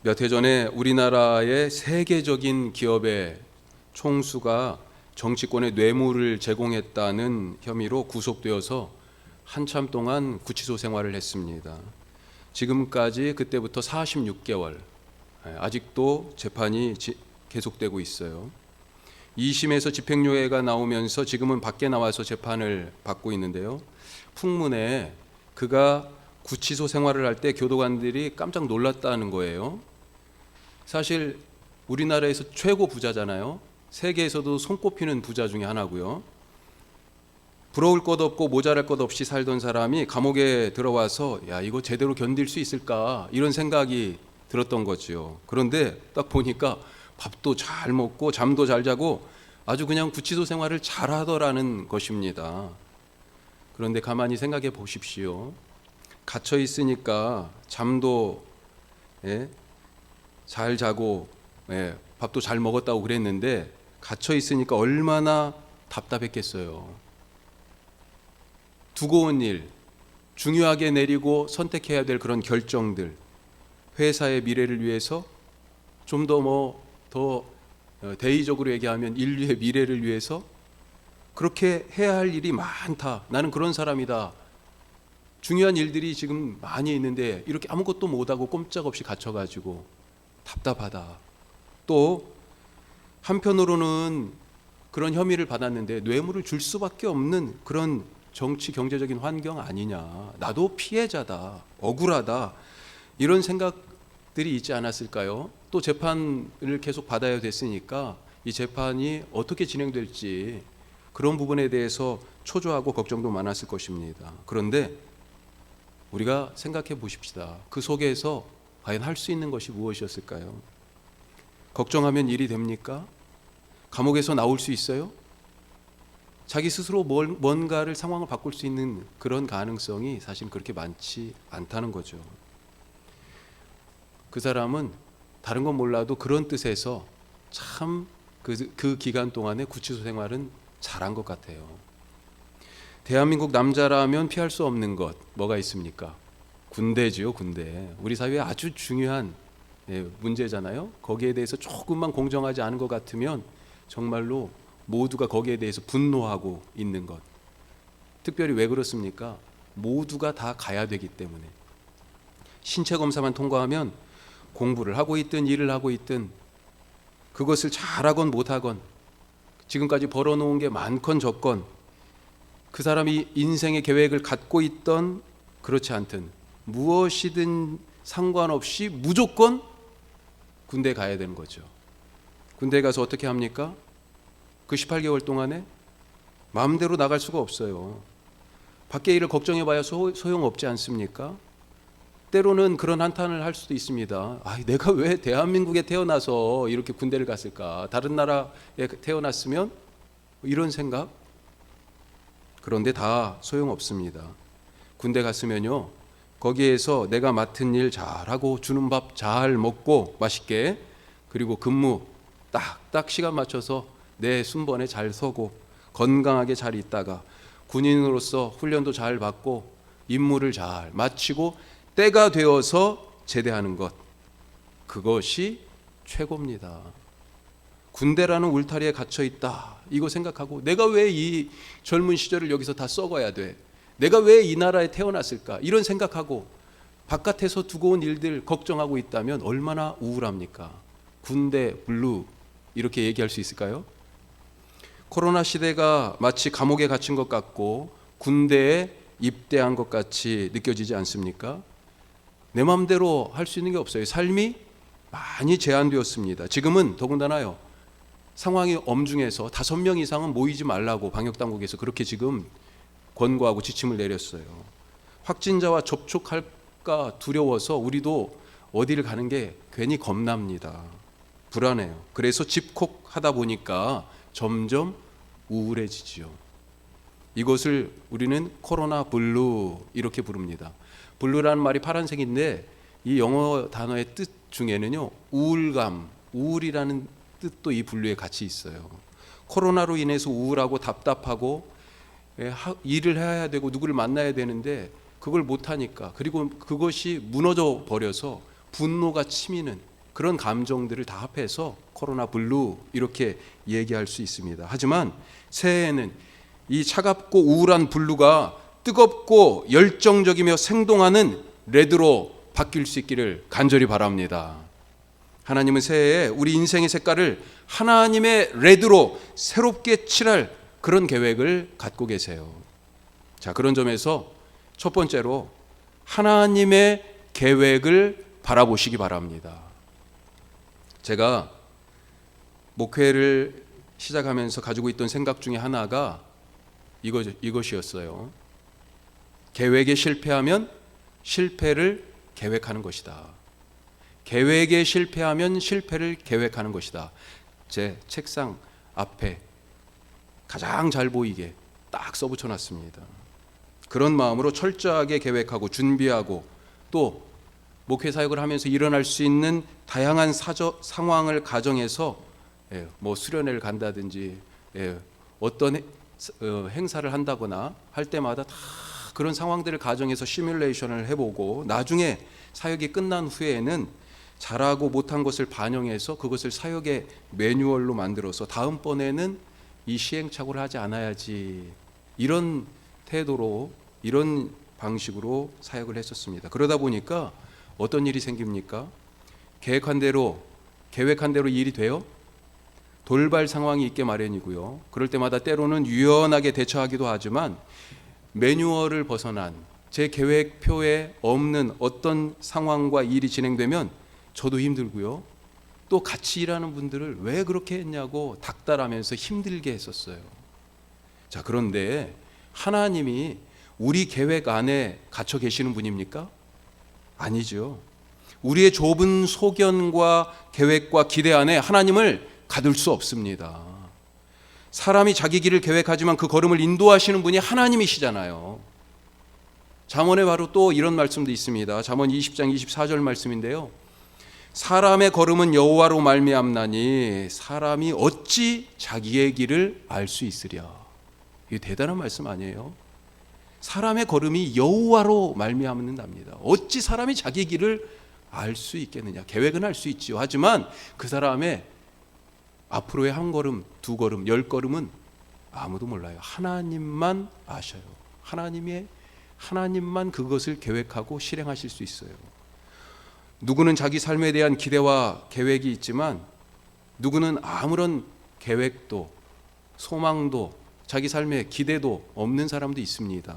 몇 해 전에 우리나라의 세계적인 기업의 총수가 정치권에 뇌물을 제공했다는 혐의로 구속되어서 한참 동안 구치소 생활을 했습니다. 지금까지 그때부터 46개월, 아직도 재판이 계속되고 있어요. 2심에서 집행유예가 나오면서 지금은 밖에 나와서 재판을 받고 있는데요. 풍문에 그가 구치소 생활을 할 때 교도관들이 깜짝 놀랐다는 거예요. 사실 우리나라에서 최고 부자잖아요. 세계에서도 손꼽히는 부자 중에 하나고요. 부러울 것 없고 모자랄 것 없이 살던 사람이 감옥에 들어와서 야, 이거 제대로 견딜 수 있을까 이런 생각이 들었던 거죠. 그런데 딱 보니까 밥도 잘 먹고 잠도 잘 자고 아주 그냥 구치소 생활을 잘 하더라는 것입니다. 그런데 가만히 생각해 보십시오. 갇혀 있으니까 잠도 잘 자고 밥도 잘 먹었다고 그랬는데 갇혀 있으니까 얼마나 답답했겠어요. 두고 온 일, 중요하게 내리고 선택해야 될 그런 결정들, 회사의 미래를 위해서 좀 더 대의적으로 얘기하면 인류의 미래를 위해서 그렇게 해야 할 일이 많다. 나는 그런 사람이다. 중요한 일들이 지금 많이 있는데 이렇게 아무것도 못하고 꼼짝없이 갇혀가지고 답답하다. 또 한편으로는 그런 혐의를 받았는데 뇌물을 줄 수밖에 없는 그런 정치 경제적인 환경 아니냐. 나도 피해자다. 억울하다. 이런 생각들이 있지 않았을까요? 또 재판을 계속 받아야 됐으니까 이 재판이 어떻게 진행될지 그런 부분에 대해서 초조하고 걱정도 많았을 것입니다. 그런데 우리가 생각해 보십시다. 그 속에서 과연 할 수 있는 것이 무엇이었을까요? 걱정하면 일이 됩니까? 감옥에서 나올 수 있어요? 자기 스스로 뭔가를 상황을 바꿀 수 있는 그런 가능성이 사실 그렇게 많지 않다는 거죠. 그 사람은 다른 건 몰라도 그런 뜻에서 참 그 기간 동안에 구치소 생활은 잘한 것 같아요. 대한민국 남자라면 피할 수 없는 것 뭐가 있습니까? 군대지요, 군대. 우리 사회에 아주 중요한 문제잖아요. 거기에 대해서 조금만 공정하지 않은 것 같으면 정말로 모두가 거기에 대해서 분노하고 있는 것. 특별히 왜 그렇습니까? 모두가 다 가야 되기 때문에. 신체 검사만 통과하면 공부를 하고 있든 일을 하고 있든 그것을 잘하건 못하건 지금까지 벌어놓은 게 많건 적건 그 사람이 인생의 계획을 갖고 있던 그렇지 않든 무엇이든 상관없이 무조건 군대에 가야 되는 거죠. 군대에 가서 어떻게 합니까? 그 18개월 동안에 마음대로 나갈 수가 없어요. 밖에 일을 걱정해봐야 소용없지 않습니까? 때로는 그런 한탄을 할 수도 있습니다. 내가 왜 대한민국에 태어나서 이렇게 군대를 갔을까? 다른 나라에 태어났으면 이런 생각? 그런데 다 소용없습니다. 군대 갔으면요, 거기에서 내가 맡은 일 잘하고 주는 밥 잘 먹고 맛있게, 그리고 근무 딱 시간 맞춰서 내 순번에 잘 서고 건강하게 잘 있다가 군인으로서 훈련도 잘 받고 임무를 잘 마치고 때가 되어서 제대하는 것, 그것이 최고입니다. 군대라는 울타리에 갇혀 있다 이거 생각하고 내가 왜 이 젊은 시절을 여기서 다 썩어야 돼? 내가 왜 이 나라에 태어났을까? 이런 생각하고 바깥에서 두고 온 일들 걱정하고 있다면 얼마나 우울합니까? 군대 블루 이렇게 얘기할 수 있을까요? 코로나 시대가 마치 감옥에 갇힌 것 같고 군대에 입대한 것 같이 느껴지지 않습니까? 내 마음대로 할 수 있는 게 없어요. 삶이 많이 제한되었습니다. 지금은 더군다나요. 상황이 엄중해서 5명 이상은 모이지 말라고 방역당국에서 그렇게 지금 권고하고 지침을 내렸어요. 확진자와 접촉할까 두려워서 우리도 어디를 가는 게 괜히 겁납니다. 불안해요. 그래서 집콕하다 보니까 점점 우울해지지요. 이것을 우리는 코로나 블루 이렇게 부릅니다. 블루라는 말이 파란색인데 이 영어 단어의 뜻 중에는요, 우울감, 우울이라는 뜻도 이 분류에 같이 있어요. 코로나로 인해서 우울하고 답답하고 일을 해야 되고 누구를 만나야 되는데 그걸 못하니까, 그리고 그것이 무너져 버려서 분노가 치미는 그런 감정들을 다 합해서 코로나 블루 이렇게 얘기할 수 있습니다. 하지만 새해에는 이 차갑고 우울한 블루가 뜨겁고 열정적이며 생동하는 레드로 바뀔 수 있기를 간절히 바랍니다. 하나님은 새해에 우리 인생의 색깔을 하나님의 레드로 새롭게 칠할 그런 계획을 갖고 계세요. 자, 그런 점에서 첫 번째로 하나님의 계획을 바라보시기 바랍니다. 제가 목회를 시작하면서 가지고 있던 생각 중에 하나가 이것이었어요. 계획에 실패하면 실패를 계획하는 것이다. 계획에 실패하면 실패를 계획하는 것이다. 제 책상 앞에 가장 잘 보이게 딱 써붙여 놨습니다. 그런 마음으로 철저하게 계획하고 준비하고 또 목회 사역을 하면서 일어날 수 있는 다양한 상황을 가정해서 뭐 수련회를 간다든지 어떤 행사를 한다거나 할 때마다 다 그런 상황들을 가정해서 시뮬레이션을 해보고 나중에 사역이 끝난 후에는 잘하고 못한 것을 반영해서 그것을 사역의 매뉴얼로 만들어서 다음번에는 이 시행착오를 하지 않아야지, 이런 태도로 이런 방식으로 사역을 했었습니다. 그러다 보니까 어떤 일이 생깁니까? 계획한 대로 일이 돼요? 돌발 상황이 있게 마련이고요. 그럴 때마다 때로는 유연하게 대처하기도 하지만 매뉴얼을 벗어난 제 계획표에 없는 어떤 상황과 일이 진행되면 저도 힘들고요. 또 같이 일하는 분들을 왜 그렇게 했냐고 닥달하면서 힘들게 했었어요. 자, 그런데 하나님이 우리 계획 안에 갇혀 계시는 분입니까? 아니죠. 우리의 좁은 소견과 계획과 기대 안에 하나님을 가둘 수 없습니다. 사람이 자기 길을 계획하지만 그 걸음을 인도하시는 분이 하나님이시잖아요. 잠언에 바로 또 이런 말씀도 있습니다. 잠언 20장 24절 말씀인데요. 사람의 걸음은 여호와로 말미암나니 사람이 어찌 자기의 길을 알 수 있으랴. 이게 대단한 말씀 아니에요? 사람의 걸음이 여호와로 말미암는답니다. 어찌 사람이 자기 길을 알 수 있겠느냐. 계획은 할 수 있지요. 하지만 그 사람의 앞으로의 한 걸음, 두 걸음, 10걸음은 아무도 몰라요. 하나님만 아셔요. 하나님만 그것을 계획하고 실행하실 수 있어요. 누구는 자기 삶에 대한 기대와 계획이 있지만 누구는 아무런 계획도 소망도 자기 삶에 기대도 없는 사람도 있습니다.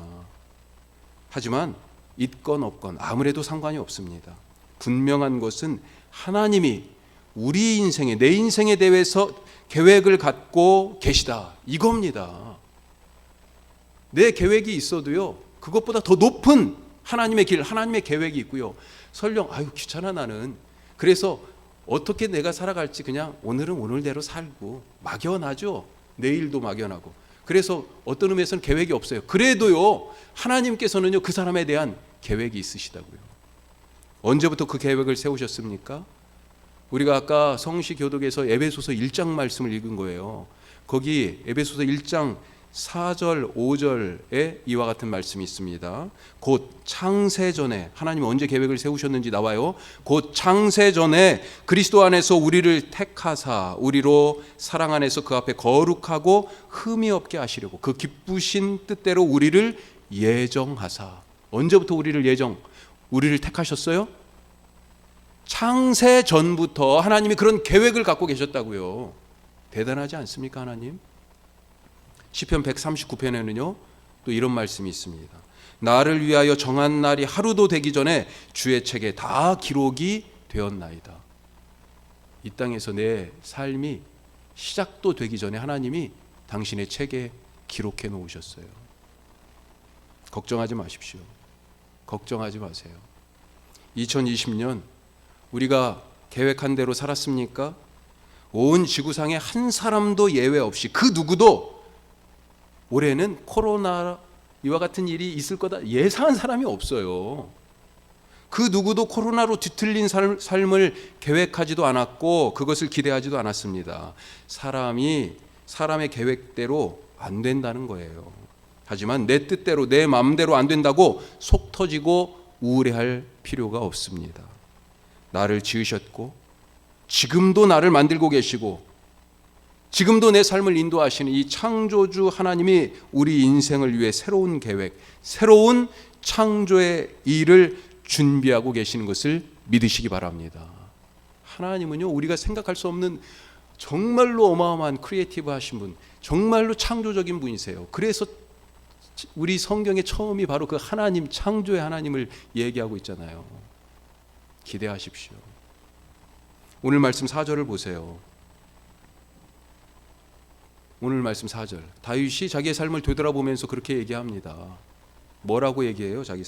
하지만 있건 없건 아무래도 상관이 없습니다. 분명한 것은 하나님이 우리 인생에, 내 인생에 대해서 계획을 갖고 계시다, 이겁니다. 내 계획이 있어도요, 그것보다 더 높은 하나님의 길, 하나님의 계획이 있고요. 설령 아유 귀찮아 나는, 그래서 어떻게 내가 살아갈지 그냥 오늘은 오늘대로 살고 막연하죠. 내일도 막연하고. 그래서 어떤 의미에서는 계획이 없어요. 그래도요, 하나님께서는요, 그 사람에 대한 계획이 있으시다고요. 언제부터 그 계획을 세우셨습니까? 우리가 아까 성시교독에서 에베소서 1장 말씀을 읽은 거예요. 거기 에베소서 1장 4절 5절에 이와 같은 말씀이 있습니다. 곧 창세전에, 하나님이 언제 계획을 세우셨는지 나와요. 곧 창세전에 그리스도 안에서 우리를 택하사 우리로 사랑 안에서 그 앞에 거룩하고 흠이 없게 하시려고 그 기쁘신 뜻대로 우리를 예정하사. 언제부터 우리를 택하셨어요? 창세전부터 하나님이 그런 계획을 갖고 계셨다고요. 대단하지 않습니까, 하나님? 시편 139편에는요 또 이런 말씀이 있습니다. 나를 위하여 정한 날이 하루도 되기 전에 주의 책에 다 기록이 되었나이다. 이 땅에서 내 삶이 시작도 되기 전에 하나님이 당신의 책에 기록해 놓으셨어요. 걱정하지 마십시오. 걱정하지 마세요. 2020년 우리가 계획한 대로 살았습니까? 온 지구상에 한 사람도 예외 없이 그 누구도 올해는 코로나 이와 같은 일이 있을 거다 예상한 사람이 없어요. 그 누구도 코로나로 뒤틀린 삶을 계획하지도 않았고 그것을 기대하지도 않았습니다. 사람의 계획대로 안 된다는 거예요. 하지만 내 뜻대로 내 마음대로 안 된다고 속 터지고 우울해할 필요가 없습니다. 나를 지으셨고 지금도 나를 만들고 계시고 지금도 내 삶을 인도하시는 이 창조주 하나님이 우리 인생을 위해 새로운 계획, 새로운 창조의 일을 준비하고 계시는 것을 믿으시기 바랍니다. 하나님은요, 우리가 생각할 수 없는 정말로 어마어마한 크리에이티브 하신 분, 정말로 창조적인 분이세요. 그래서 우리 성경의 처음이 바로 그 하나님, 창조의 하나님을 얘기하고 있잖아요. 기대하십시오. 오늘 말씀 4절을 보세요. 오늘 말씀 4절. 다윗이 자기의 삶을 되돌아보면서 그렇게 얘기합니다. 뭐라고 얘기해요? 자기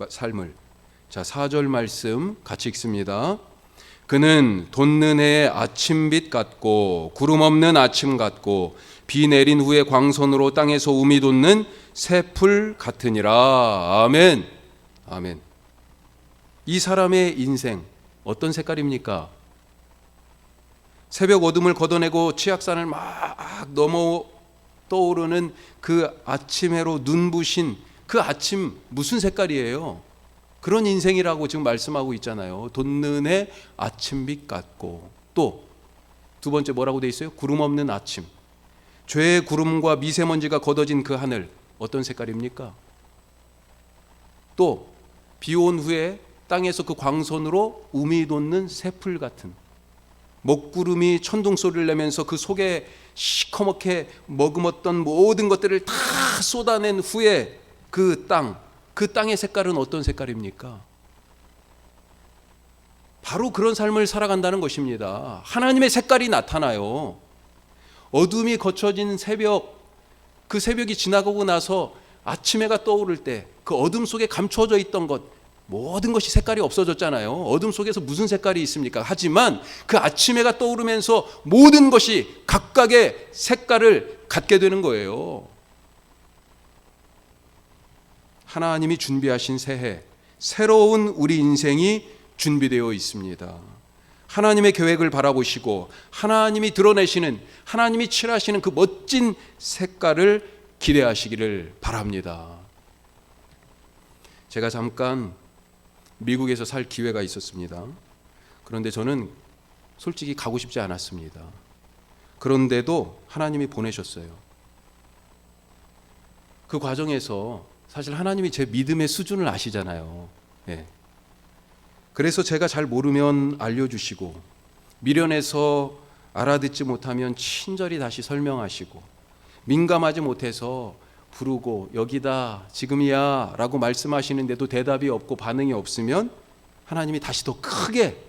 삶을. 자, 4절 말씀 같이 읽습니다. 그는 돋는 해의 아침빛 같고 구름 없는 아침 같고 비 내린 후에 광선으로 땅에서 우미 돋는 새풀 같으니라. 아멘. 아멘. 이 사람의 인생 어떤 색깔입니까? 새벽 어둠을 걷어내고 치악산을 막 넘어 떠오르는 그 아침 해로 눈부신 그 아침 무슨 색깔이에요? 그런 인생이라고 지금 말씀하고 있잖아요. 돋는 해 아침빛 같고, 또 두 번째 뭐라고 돼 있어요? 구름 없는 아침. 죄의 구름과 미세먼지가 걷어진 그 하늘 어떤 색깔입니까? 또 비 온 후에 땅에서 그 광선으로 우미 돋는 새풀 같은, 먹구름이 천둥 소리를 내면서 그 속에 시커멓게 머금었던 모든 것들을 다 쏟아낸 후에 그 땅의 색깔은 어떤 색깔입니까? 바로 그런 삶을 살아간다는 것입니다. 하나님의 색깔이 나타나요. 어둠이 거쳐진 새벽, 그 새벽이 지나가고 나서 아침 해가 떠오를 때 그 어둠 속에 감춰져 있던 것, 모든 것이 색깔이 없어졌잖아요. 어둠 속에서 무슨 색깔이 있습니까? 하지만 그 아침 해가 떠오르면서 모든 것이 각각의 색깔을 갖게 되는 거예요. 하나님이 준비하신 새해, 새로운 우리 인생이 준비되어 있습니다. 하나님의 계획을 바라보시고 하나님이 드러내시는, 하나님이 칠하시는 그 멋진 색깔을 기대하시기를 바랍니다. 제가 잠깐 미국에서 살 기회가 있었습니다. 그런데 저는 솔직히 가고 싶지 않았습니다. 그런데도 하나님이 보내셨어요. 그 과정에서 사실 하나님이 제 믿음의 수준을 아시잖아요. 예. 그래서 제가 잘 모르면 알려주시고, 미련해서 알아듣지 못하면 친절히 다시 설명하시고, 민감하지 못해서 부르고 여기다 지금이야 라고 말씀하시는데도 대답이 없고 반응이 없으면 하나님이 다시 더 크게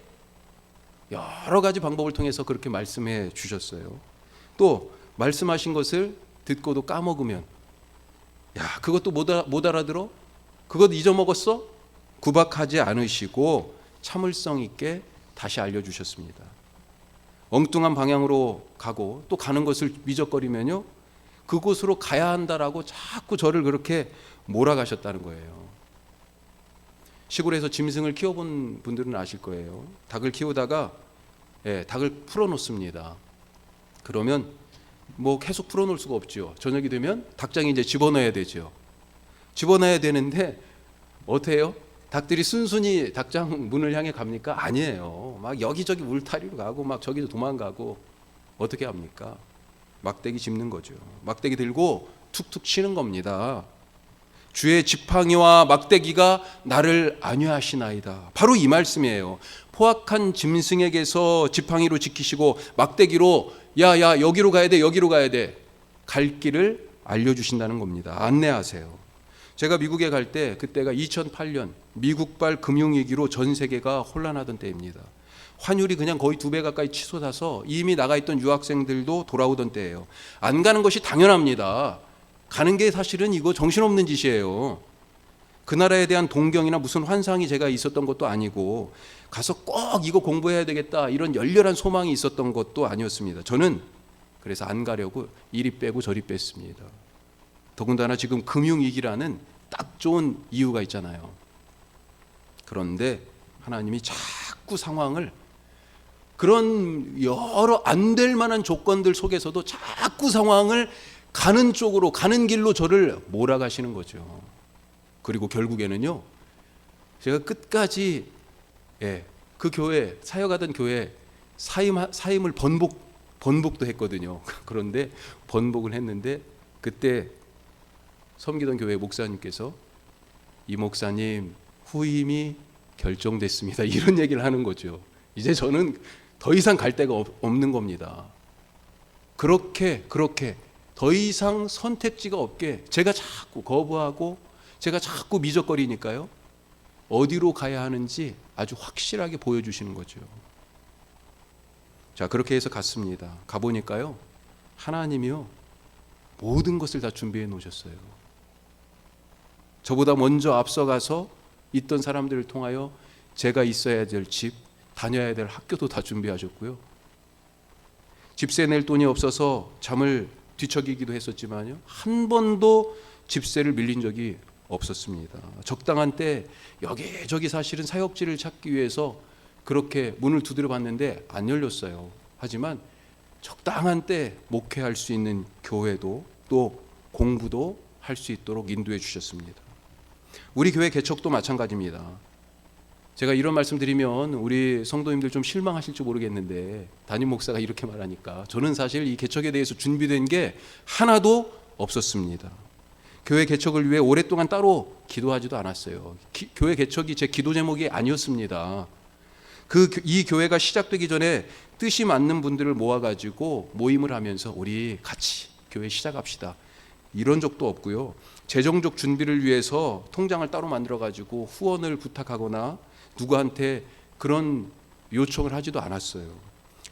여러 가지 방법을 통해서 그렇게 말씀해 주셨어요. 또 말씀하신 것을 듣고도 까먹으면, 야, 그것도 못 알아들어? 그것 잊어먹었어? 구박하지 않으시고 참을성 있게 다시 알려주셨습니다. 엉뚱한 방향으로 가고 또 가는 것을 미적거리면요, 그곳으로 가야 한다라고 자꾸 저를 그렇게 몰아가셨다는 거예요. 시골에서 짐승을 키워본 분들은 아실 거예요. 닭을 키우다가 닭을 풀어놓습니다. 그러면 뭐 계속 풀어놓을 수가 없죠. 저녁이 되면 닭장에 이제 집어넣어야 되죠. 집어넣어야 되는데 어떻게 해요? 닭들이 순순히 닭장 문을 향해 갑니까? 아니에요. 막 여기저기 울타리로 가고 막 저기도 도망가고 어떻게 합니까? 막대기 짚는 거죠. 막대기 들고 툭툭 치는 겁니다. 주의 지팡이와 막대기가 나를 안위하시나이다. 바로 이 말씀이에요. 포악한 짐승에게서 지팡이로 지키시고 막대기로 야야 여기로 가야 돼, 여기로 가야 돼, 갈 길을 알려주신다는 겁니다. 안내하세요. 제가 미국에 갈 때 그때가 2008년 미국발 금융위기로 전 세계가 혼란하던 때입니다. 환율이 그냥 거의 2배 가까이 치솟아서 이미 나가 있던 유학생들도 돌아오던 때예요. 안 가는 것이 당연합니다. 가는 게 사실은 이거 정신없는 짓이에요. 그 나라에 대한 동경이나 무슨 환상이 제가 있었던 것도 아니고 가서 꼭 이거 공부해야 되겠다 이런 열렬한 소망이 있었던 것도 아니었습니다. 저는 그래서 안 가려고 이리 빼고 저리 뺐습니다. 더군다나 지금 금융위기라는 딱 좋은 이유가 있잖아요. 그런데 하나님이 자꾸 상황을, 그런 여러 안 될 만한 조건들 속에서도 자꾸 상황을 가는 쪽으로, 가는 길로 저를 몰아가시는 거죠. 그리고 결국에는요, 제가 끝까지 그 교회, 사역하던 교회 사임을 번복도 했거든요. 그런데 번복을 했는데 그때 섬기던 교회 목사님께서 이 목사님 후임이 결정됐습니다. 이런 얘기를 하는 거죠. 이제 저는 더 이상 갈 데가 없는 겁니다. 그렇게 더 이상 선택지가 없게 제가 자꾸 거부하고 제가 자꾸 미적거리니까요. 어디로 가야 하는지 아주 확실하게 보여주시는 거죠. 자, 그렇게 해서 갔습니다. 가보니까요. 하나님이요. 모든 것을 다 준비해 놓으셨어요. 저보다 먼저 앞서가서 있던 사람들을 통하여 제가 있어야 될 집, 다녀야 될 학교도 다 준비하셨고요. 집세 낼 돈이 없어서 잠을 뒤척이기도 했었지만요. 한 번도 집세를 밀린 적이 없었습니다. 적당한 때 여기저기 사실은 사역지를 찾기 위해서 그렇게 문을 두드려 봤는데 안 열렸어요. 하지만 적당한 때 목회할 수 있는 교회도 또 공부도 할 수 있도록 인도해 주셨습니다. 우리 교회 개척도 마찬가지입니다. 제가 이런 말씀 드리면 우리 성도님들 좀 실망하실지 모르겠는데 담임 목사가 이렇게 말하니까 저는 사실 이 개척에 대해서 준비된 게 하나도 없었습니다. 교회 개척을 위해 오랫동안 따로 기도하지도 않았어요. 교회 개척이 제 기도 제목이 아니었습니다. 이 교회가 시작되기 전에 뜻이 맞는 분들을 모아가지고 모임을 하면서 우리 같이 교회 시작합시다. 이런 적도 없고요. 재정적 준비를 위해서 통장을 따로 만들어가지고 후원을 부탁하거나 누구한테 그런 요청을 하지도 않았어요.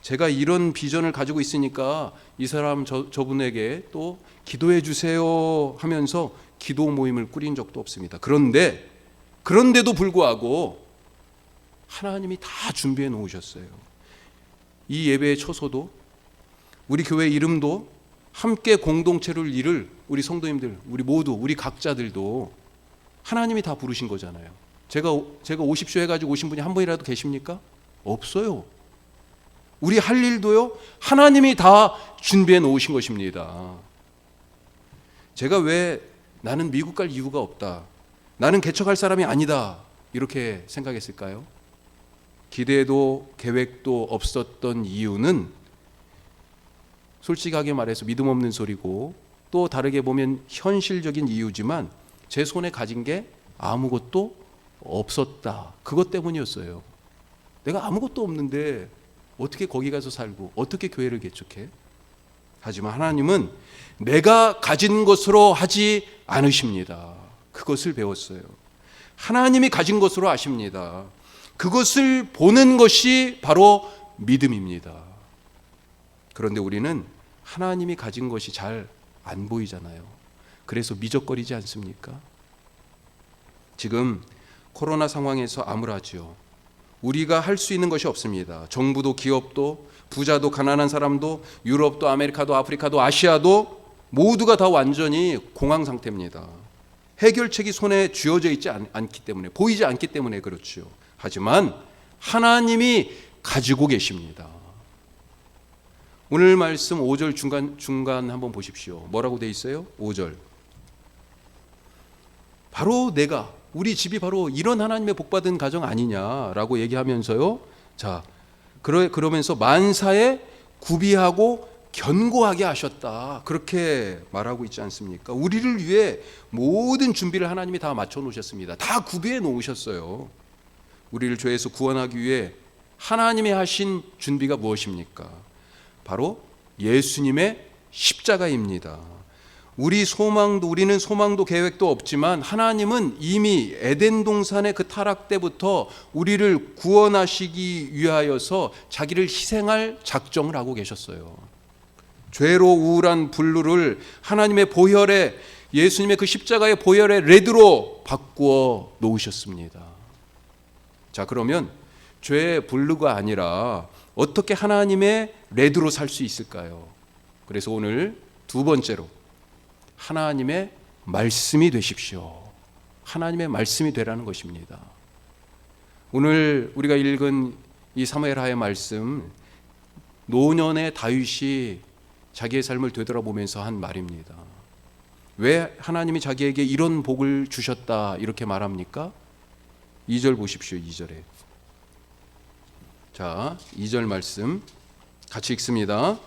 제가 이런 비전을 가지고 있으니까 이 사람 저분에게 또 기도해 주세요 하면서 기도 모임을 꾸린 적도 없습니다. 그런데도 불구하고 하나님이 다 준비해 놓으셨어요. 이 예배의 초소도 우리 교회 이름도 함께 공동체를 이룰 우리 성도님들, 우리 모두, 우리 각자들도 하나님이 다 부르신 거잖아요. 제가 오십시오 해가지고 오신 분이 한 분이라도 계십니까? 없어요. 우리 할 일도요, 하나님이 다 준비해 놓으신 것입니다. 제가 왜 나는 미국 갈 이유가 없다, 나는 개척할 사람이 아니다, 이렇게 생각했을까요? 기대도 계획도 없었던 이유는 솔직하게 말해서 믿음 없는 소리고 또 다르게 보면 현실적인 이유지만 제 손에 가진 게 아무것도 없었다. 그것 때문이었어요. 내가 아무것도 없는데 어떻게 거기 가서 살고 어떻게 교회를 개척해? 하지만 하나님은 내가 가진 것으로 하지 않으십니다. 그것을 배웠어요. 하나님이 가진 것으로 아십니다. 그것을 보는 것이 바로 믿음입니다. 그런데 우리는 하나님이 가진 것이 잘 안 보이잖아요. 그래서 미적거리지 않습니까? 지금 코로나 상황에서 암울하지요. 우리가 할 수 있는 것이 없습니다. 정부도 기업도 부자도 가난한 사람도 유럽도 아메리카도 아프리카도 아시아도 모두가 다 완전히 공황 상태입니다. 해결책이 손에 쥐어져 있지 않기 때문에, 보이지 않기 때문에 그렇죠. 하지만 하나님이 가지고 계십니다. 오늘 말씀 5절 중간 한번 보십시오. 뭐라고 돼 있어요? 5절. 바로 우리 집이 바로 이런 하나님의 복받은 가정 아니냐라고 얘기하면서요. 자, 그러면서 만사에 구비하고 견고하게 하셨다. 그렇게 말하고 있지 않습니까? 우리를 위해 모든 준비를 하나님이 다 맞춰 놓으셨습니다. 다 구비해 놓으셨어요. 우리를 죄에서 구원하기 위해 하나님이 하신 준비가 무엇입니까? 바로 예수님의 십자가입니다. 우리는 소망도 계획도 없지만 하나님은 이미 에덴 동산의 그 타락 때부터 우리를 구원하시기 위하여서 자기를 희생할 작정을 하고 계셨어요. 죄로 우울한 분루를 하나님의 보혈에, 예수님의 그 십자가의 보혈의 레드로 바꾸어 놓으셨습니다. 자, 그러면 죄의 분루가 아니라 어떻게 하나님의 레드로 살 수 있을까요? 그래서 오늘 두 번째로 하나님의 말씀이 되십시오. 하나님의 말씀이 되라는 것입니다. 오늘 우리가 읽은 이 사무엘하의 말씀, 노년의 다윗이 자기의 삶을 되돌아보면서 한 말입니다. 왜 하나님이 자기에게 이런 복을 주셨다 이렇게 말합니까? 2절 보십시오. 2절에 자, 2절 말씀 같이 읽습니다.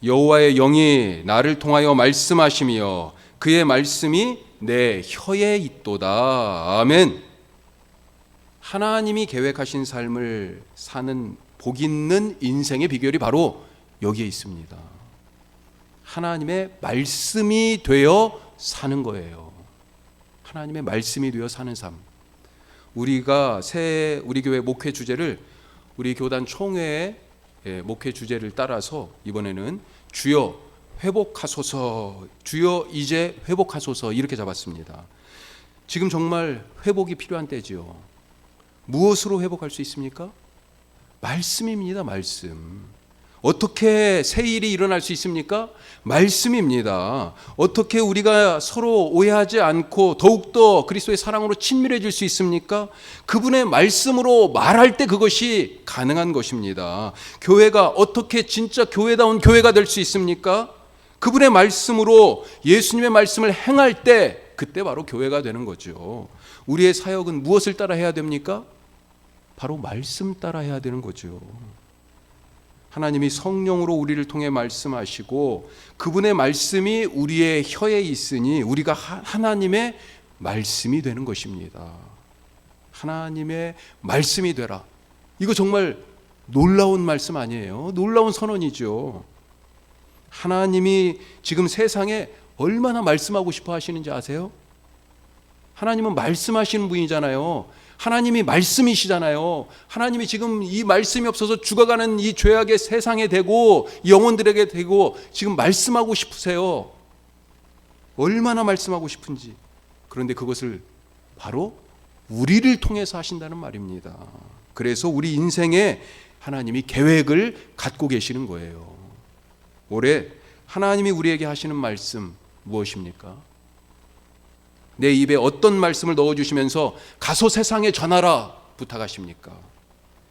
여호와의 영이 나를 통하여 말씀하시며 그의 말씀이 내 혀에 있도다. 아멘. 하나님이 계획하신 삶을 사는 복 있는 인생의 비결이 바로 여기에 있습니다. 하나님의 말씀이 되어 사는 거예요. 하나님의 말씀이 되어 사는 삶. 우리가 우리 교회 목회 주제를 우리 교단 총회의 목회 주제를 따라서 이번에는 주여 회복하소서, 주여 이제 회복하소서 이렇게 잡았습니다. 지금 정말 회복이 필요한 때지요. 무엇으로 회복할 수 있습니까? 말씀입니다. 말씀. 어떻게 새 일이 일어날 수 있습니까? 말씀입니다. 어떻게 우리가 서로 오해하지 않고 더욱더 그리스도의 사랑으로 친밀해질 수 있습니까? 그분의 말씀으로 말할 때 그것이 가능한 것입니다. 교회가 어떻게 진짜 교회다운 교회가 될 수 있습니까? 그분의 말씀으로 예수님의 말씀을 행할 때 그때 바로 교회가 되는 거죠. 우리의 사역은 무엇을 따라 해야 됩니까? 바로 말씀 따라 해야 되는 거죠. 하나님이 성령으로 우리를 통해 말씀하시고 그분의 말씀이 우리의 혀에 있으니 우리가 하나님의 말씀이 되는 것입니다. 하나님의 말씀이 되라. 이거 정말 놀라운 말씀 아니에요? 놀라운 선언이죠. 하나님이 지금 세상에 얼마나 말씀하고 싶어 하시는지 아세요? 하나님은 말씀하시는 분이잖아요. 하나님이 말씀이시잖아요. 하나님이 지금 이 말씀이 없어서 죽어가는 이 죄악의 세상에 대고 영혼들에게 대고 지금 말씀하고 싶으세요. 얼마나 말씀하고 싶은지. 그런데 그것을 바로 우리를 통해서 하신다는 말입니다. 그래서 우리 인생에 하나님이 계획을 갖고 계시는 거예요. 올해 하나님이 우리에게 하시는 말씀 무엇입니까? 내 입에 어떤 말씀을 넣어주시면서 가서 세상에 전하라 부탁하십니까?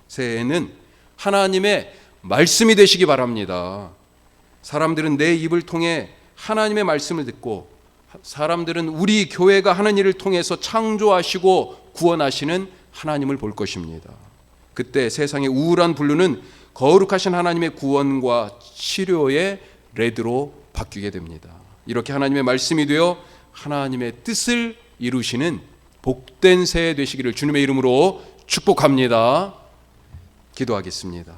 새해에는 하나님의 말씀이 되시기 바랍니다. 사람들은 내 입을 통해 하나님의 말씀을 듣고 사람들은 우리 교회가 하는 일을 통해서 창조하시고 구원하시는 하나님을 볼 것입니다. 그때 세상의 우울한 분류는 거룩하신 하나님의 구원과 치료의 레드로 바뀌게 됩니다. 이렇게 하나님의 말씀이 되어 하나님의 뜻을 이루시는 복된 새해 되시기를 주님의 이름으로 축복합니다. 기도하겠습니다.